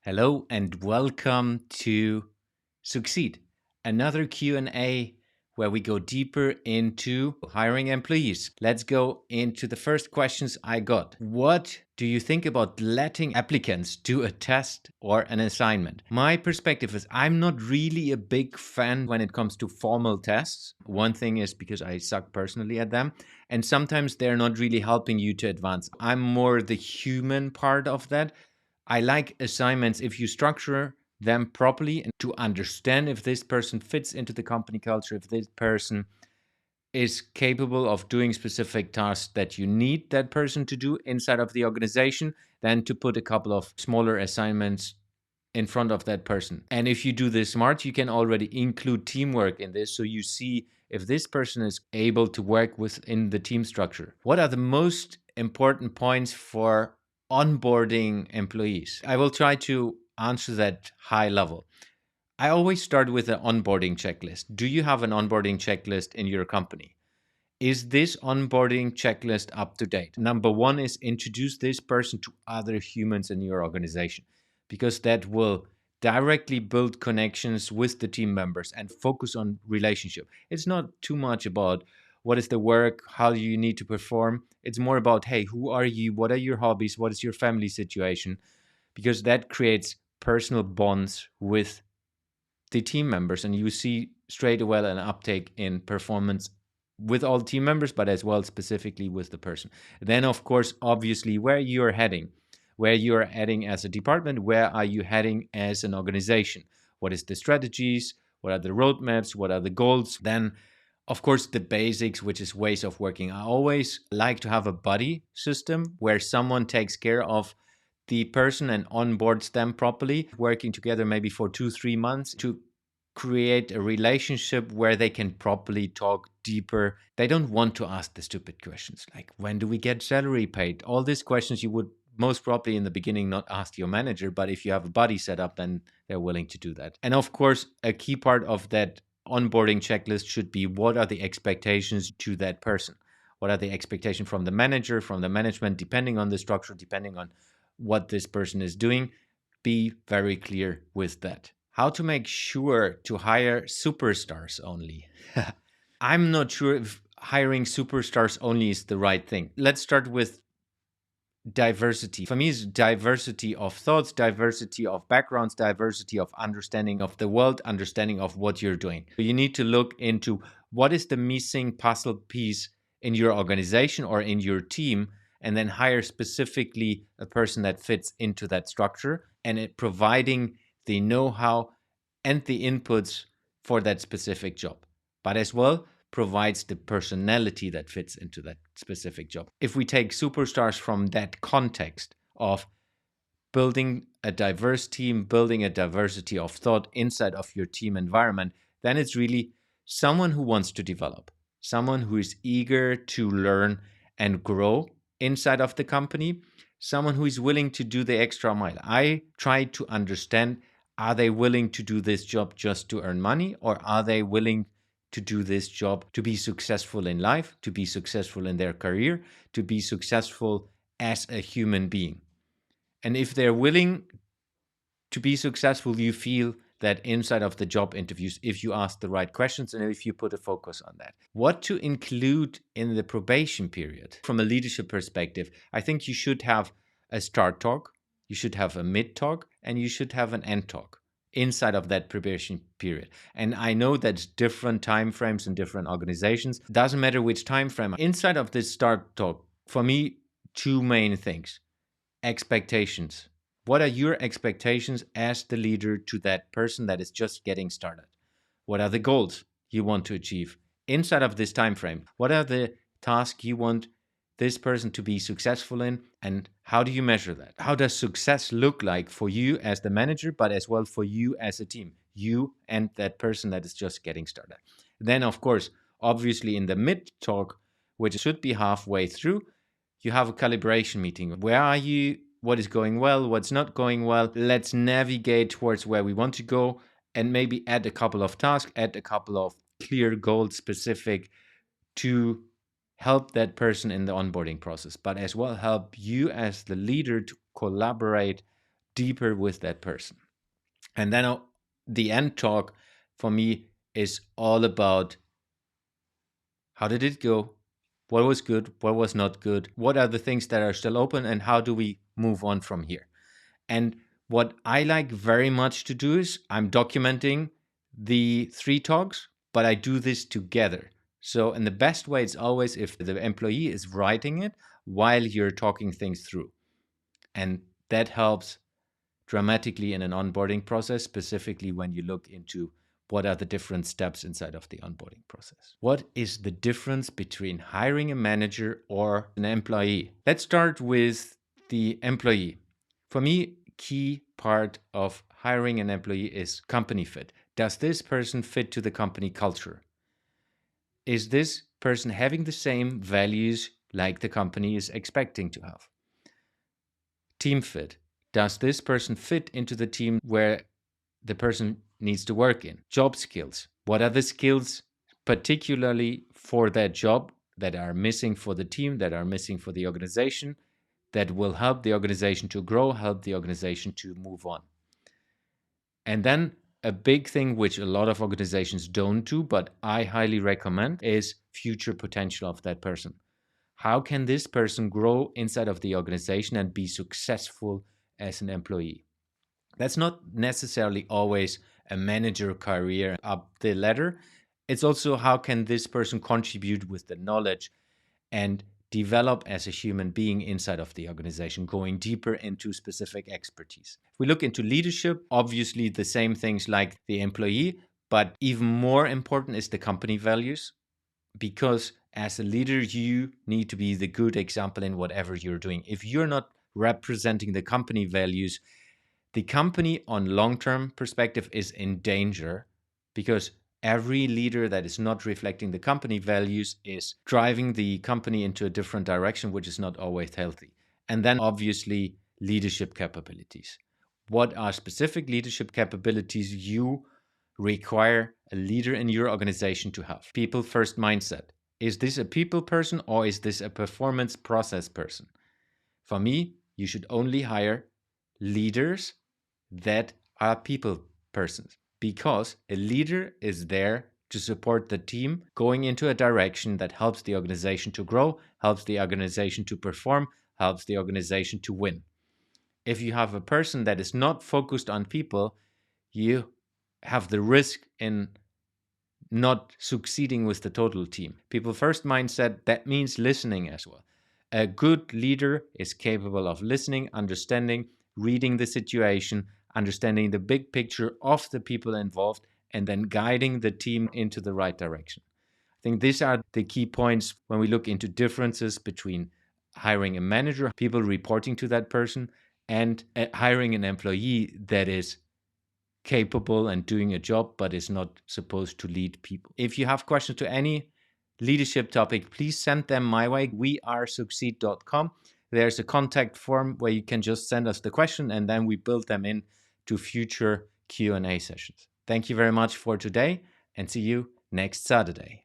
Hello and welcome to Succeed, another Q&A where we go deeper into hiring employees. Let's go into the first questions I got. What do you think about letting applicants do a test or an assignment? My perspective is I'm not really a big fan when it comes to formal tests. One thing is because I suck personally at them, and sometimes they're not really helping you to advance. I'm more the human part of that. I like assignments if you structure them properly and to understand if this person fits into the company culture, if this person is capable of doing specific tasks that you need that person to do inside of the organization, then to put a couple of smaller assignments in front of that person. And if you do this smart, you can already include teamwork in this. So you see if this person is able to work within the team structure. What are the most important points for onboarding employees? I will try to answer that high level. I always start with an onboarding checklist. Do you have an onboarding checklist in your company? Is this onboarding checklist up to date? Number one is introduce this person to other humans in your organization, because that will directly build connections with the team members and focus on relationship. It's not too much about what is the work, how you need to perform. It's more about, hey, who are you? What are your hobbies? What is your family situation? Because that creates personal bonds with the team members, and you see straight away an uptake in performance with all team members, but as well specifically with the person. Then, of course, obviously, where you're heading, where you're heading as a department, where are you heading as an organization? What is the strategies? What are the roadmaps? What are the goals? Then, of course, the basics, which is ways of working. I always like to have a buddy system where someone takes care of the person and onboards them properly, working together maybe for 2-3 months to create a relationship where they can properly talk deeper. They don't want to ask the stupid questions like, when do we get salary paid? All these questions you would most probably in the beginning not ask your manager, but if you have a buddy set up, then they're willing to do that. And of course, a key part of that onboarding checklist should be, what are the expectations to that person? What are the expectations from the manager, from the management, depending on the structure, depending on what this person is doing? Be very clear with that. How to make sure to hire superstars only. I'm not sure if hiring superstars only is the right thing. Let's start with diversity. For me, it's diversity of thoughts, diversity of backgrounds, diversity of understanding of the world, understanding of what you're doing. You need to look into what is the missing puzzle piece in your organization or in your team, and then hire specifically a person that fits into that structure and it providing the know-how and the inputs for that specific job, but as well provides the personality that fits into that specific job. If we take superstars from that context of building a diverse team, building a diversity of thought inside of your team environment, then it's really someone who wants to develop, someone who is eager to learn and grow inside of the company, someone who is willing to do the extra mile. I try to understand, are they willing to do this job just to earn money, or are they willing to do this job to be successful in life, to be successful in their career, to be successful as a human being? And if they're willing to be successful, you feel that inside of the job interviews, if you ask the right questions and if you put a focus on that. What to include in the probation period? From a leadership perspective, I think you should have a start talk, you should have a mid talk, and you should have an end talk inside of that probation period. And I know that's different time frames in different organizations. Doesn't matter which time frame. Inside of this start talk, for me, two main things. Expectations. What are your expectations as the leader to that person that is just getting started? What are the goals you want to achieve inside of this time frame? What are the tasks you want this person to be successful in, and how do you measure that? How does success look like for you as the manager, but as well for you as a team, you and that person that is just getting started? Then, of course, obviously in the mid talk, which should be halfway through, you have a calibration meeting. Where are you? What is going well? What's not going well? Let's navigate towards where we want to go, and maybe add a couple of tasks, add a couple of clear goals specific to help that person in the onboarding process, but as well help you as the leader to collaborate deeper with that person. And then the end talk for me is all about how did it go? What was good? What was not good? What are the things that are still open? And how do we move on from here? And what I like very much to do is I'm documenting the 3 talks, but I do this together. So, in the best way, it's always if the employee is writing it while you're talking things through. And that helps dramatically in an onboarding process, specifically when you look into what are the different steps inside of the onboarding process. What is the difference between hiring a manager or an employee? Let's start with the employee. For me, key part of hiring an employee is company fit. Does this person fit to the company culture? Is this person having the same values like the company is expecting to have? Team fit. Does this person fit into the team where the person needs to work in? Job skills. What are the skills, particularly for that job, that are missing for the team, that are missing for the organization, that will help the organization to grow, help the organization to move on? And then a big thing which a lot of organizations don't do, but I highly recommend, is future potential of that person. How can this person grow inside of the organization and be successful as an employee? That's not necessarily always a manager career up the ladder. It's also how can this person contribute with the knowledge and develop as a human being inside of the organization, going deeper into specific expertise. If we look into leadership, obviously the same things like the employee, but even more important is the company values, because as a leader, you need to be the good example in whatever you're doing. If you're not representing the company values, the company on long-term perspective is in danger, because every leader that is not reflecting the company values is driving the company into a different direction, which is not always healthy. And then obviously leadership capabilities. What are specific leadership capabilities you require a leader in your organization to have? People first mindset. Is this a people person or is this a performance process person? For me, you should only hire leaders that are people persons, because a leader is there to support the team going into a direction that helps the organization to grow, helps the organization to perform, helps the organization to win. If you have a person that is not focused on people, you have the risk in not succeeding with the total team. People first mindset, that means listening as well. A good leader is capable of listening, understanding, reading the situation, understanding the big picture of the people involved, and then guiding the team into the right direction. I think these are the key points when we look into differences between hiring a manager, people reporting to that person, and hiring an employee that is capable and doing a job, but is not supposed to lead people. If you have questions to any leadership topic, please send them my way. wearesucceed.com. There's a contact form where you can just send us the question, and then we build them in to future Q&A sessions. Thank you very much for today, and see you next Saturday.